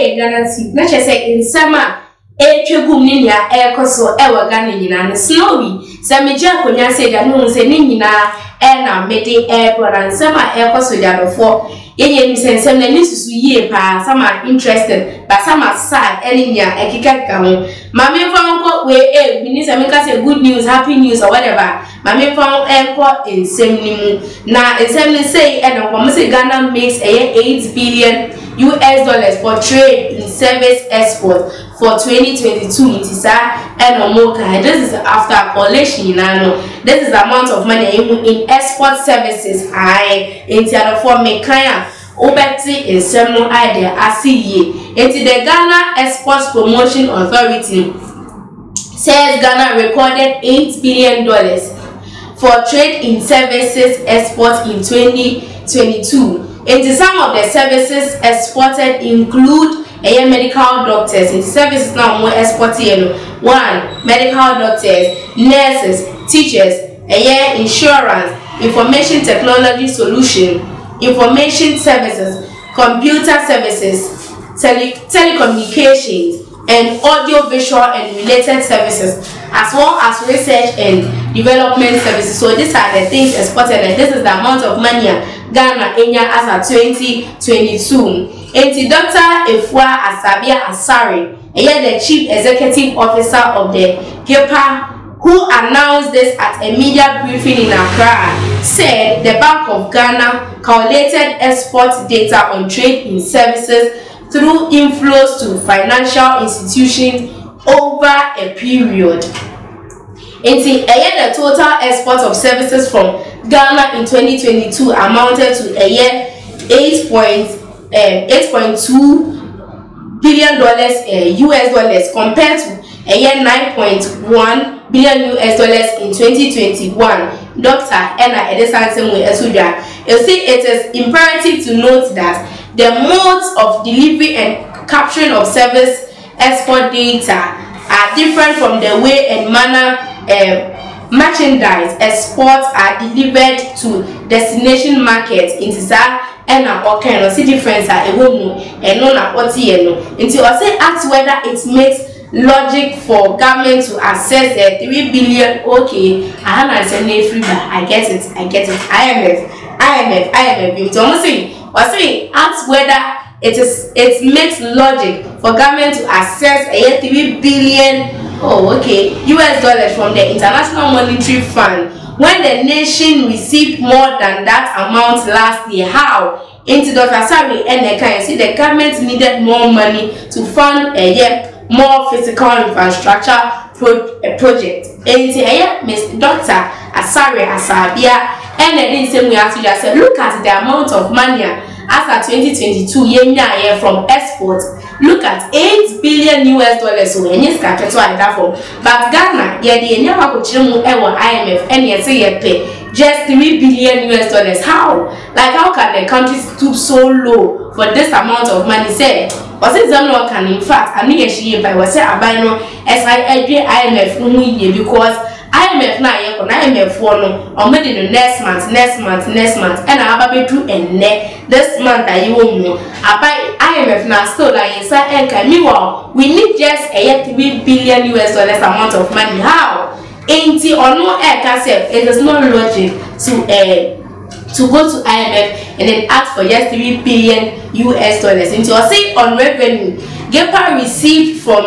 a Ghana team. Let's just say in summer, Chegum Ninia, Ecoso, Ewa Ghana, Snowy. Samija Konya said that no say Nina, and Mede Airport and summer Ecoso before. Yen sense some news ye pa, some are interested, but some are sad, Elinia, a kicker gown. Mammy found we need to make us a good news, happy news, or whatever. Mammy found airport in Semimu. Now, in Semi say, and a woman say Ghana makes $8 billion for trade in service export for 2022 in Tisa and Omoka. This is after collection, you know. This is the amount of money in export services. I in the form Mekaya. Obeti in Semu idea ACE. It's the Ghana Exports Promotion Authority says Ghana recorded $8 billion for trade in services export in 2022. And some of the services exported include medical doctors. In services now more exported 1 medical doctors, nurses, teachers, insurance, information technology solution, information services, computer services, telecommunications, and audio visual and related services, as well as research and development services. So these are the things exported, and this is the amount of money Ghana as at 2022. And Dr. Ifua Asabia Asare, the Chief Executive Officer of the Hitᵴ, who announced this at a media briefing in Accra, said the Bank of Ghana collated export data on trade in services through inflows to financial institutions over a period. The total export of services from Ghana in 2022 amounted to $8.2 billion US dollars compared to $9.1 billion US dollars in 2021. Dr. Enna Edesansemwe Esuja, you see, it is imperative to note that the modes of delivery and capturing of service export data are different from the way and manner merchandise exports are delivered to destination markets in Tisa and what kind of see difference are a woman and non what until I say ask whether it makes logic for government to access the 3 billion. Okay, I have free, but I get it. IMF. You almost say ask whether it makes logic for government to access a 3 billion. Oh, okay, US dollars from the International Monetary Fund when the nation received more than that amount last year. How? Into Dr. Sari and the kind see the government needed more money to fund more physical infrastructure project. And Miss Dr. Asari Asabia and the same we have to just say, look at the amount of money after 2022 from exports. Look at $8 billion US dollars. So any scatter to that from. But Ghana, the never could IMF and yet say pay just 3 billion US dollars. How? Like how can the country stoop so low for this amount of money? Say, was it someone can in fact I mean she by was say I buy no as I IMF because IMF na IMF no or made in the next month and I be do and this month that you won't know I buy IMF now still like inside and can meanwhile we need just a 3 billion US dollars amount of money. How? Ain't it or no air concept? It is no logic to go to IMF and then ask for just 3 billion US dollars. Into I say on revenue, Hitᵴ received from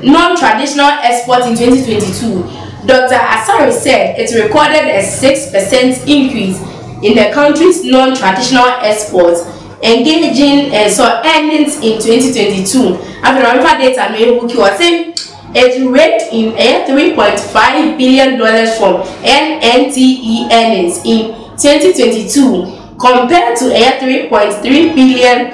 non-traditional exports in 2022. Dr. Asari said it recorded a 6% increase in the country's non-traditional exports, engaging earnings in 2022. After the data, was saying it raked in $3.5 billion from NNTE earnings in 2022 compared to $3.3 billion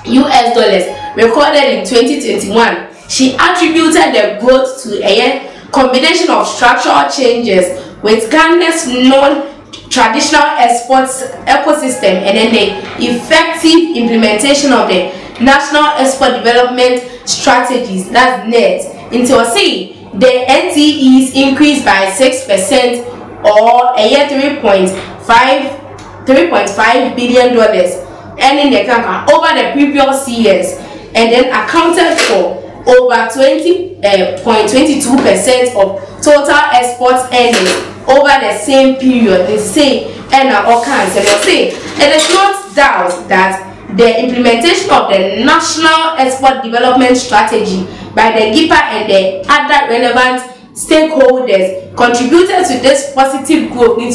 US dollars recorded in 2021. She attributed the growth to a combination of structural changes with Ghana's non-traditional exports ecosystem and then the effective implementation of the National Export Development Strategies, that's NET. Into the NTEs increased by 6% or $3.5 billion, earning the Ghana over the previous years. and then accounted for over 20.22% of total export earnings over the same period. They say, and all kinds. And they say it is not doubt that the implementation of the National Export Development Strategy by the GIPA and the other relevant stakeholders contributed to this positive growth. In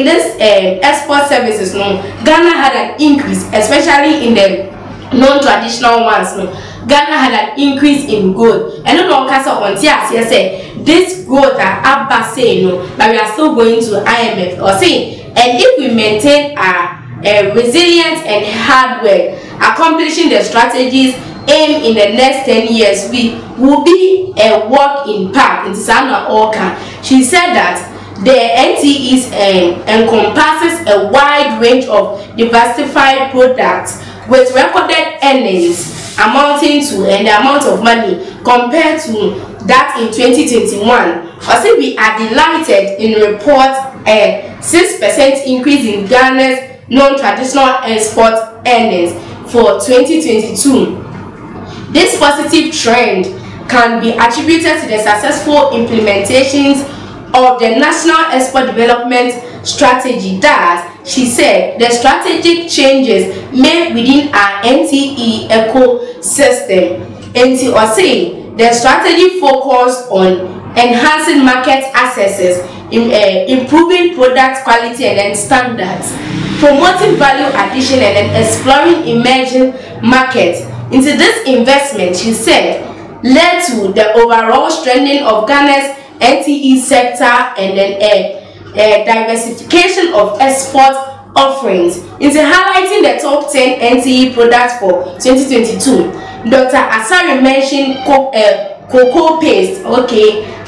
this export services, Ghana had an increase, especially in the non-traditional ones. Ghana had an increase in growth. And no case of this growth are but we are still going to IMF or saying, and if we maintain our resilience and hard work, accomplishing the strategies aim in the next 10 years, we will be a walk in park. In Sana Orca, she said that the NTEs encompasses a wide range of diversified products with recorded earnings amounting to and the amount of money compared to that in 2021. I say we are delighted in report a 6% increase in Ghana's non-traditional export earnings for 2022. This positive trend can be attributed to the successful implementations of the National Export Development Strategy. That, she said, the strategic changes made within our NTE ecosystem. The strategy focused on enhancing market accesses, improving product quality and standards, promoting value addition and exploring emerging markets. Into this investment, she said, led to the overall strengthening of Ghana's NTE sector and then diversification of export offerings. Into highlighting the top 10 NTE products for 2022, Dr. Asari mentioned cocoa paste,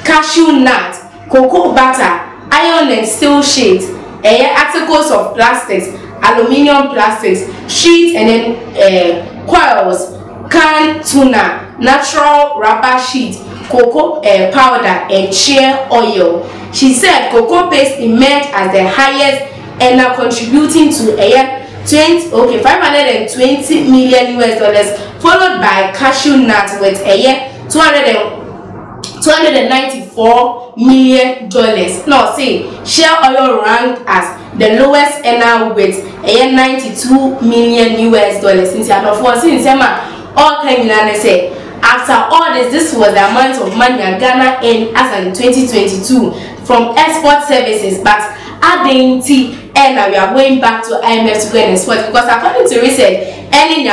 cashew nut, cocoa butter, iron and steel sheets, articles of plastics, aluminium plastics, sheets and then coils, canned tuna, natural rubber sheet, cocoa powder and shea oil. She said cocoa paste emerged as the highest earner, contributing to $520 million, followed by cashew nut with $294 million. Now see, shea oil ranked as the lowest earner with $92 million. All criminals say, after all this was the amount of money Ghana earned as in 2022 from export services, but adding T, and we are going back to IMF to go and export, because according to research, any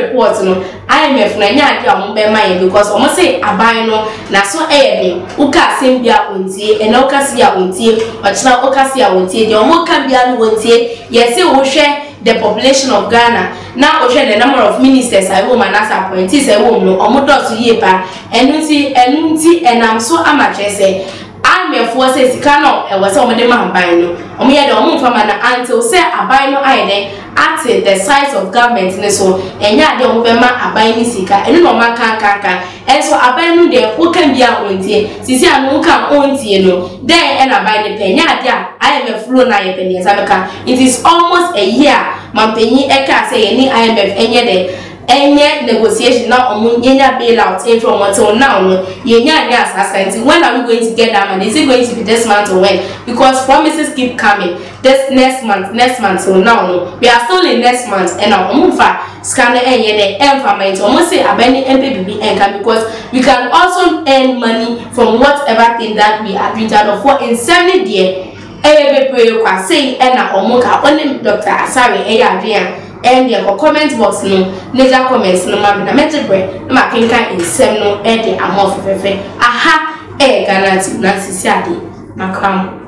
report, IMF because almost say abino na so uka sembia untie and okasia untie or china okasia untie the omoka bia untie yes the population of Ghana now the number of ministers I will as appointees I will no omodo to yepa and I'm so amateur say I'm a forces cannot was some of them abino omoya the omo fama na until say abino I at the size of government so and ya the obema abino sika and no man can and so abino there who can be a untie sisi anu kan untie no then and abino penya dia IMF flow na yepeni sabeka. It is almost a year mampenyi eka say any IMF enye negotiation now yenya bailout from until now yenya assassin. When are we going to get that money? Is it going to be this month or when? Because promises keep coming. This next month so now we are still in next month and now scanner enye the almost say abeni MPBB enka, because we can also earn money from whatever thing that we are doing for in 7 years. Say and only Dr. Asari and the comment box no major comments no ma na metebre na makenka insem no e de amount of aha Ghana na sisi ade makam.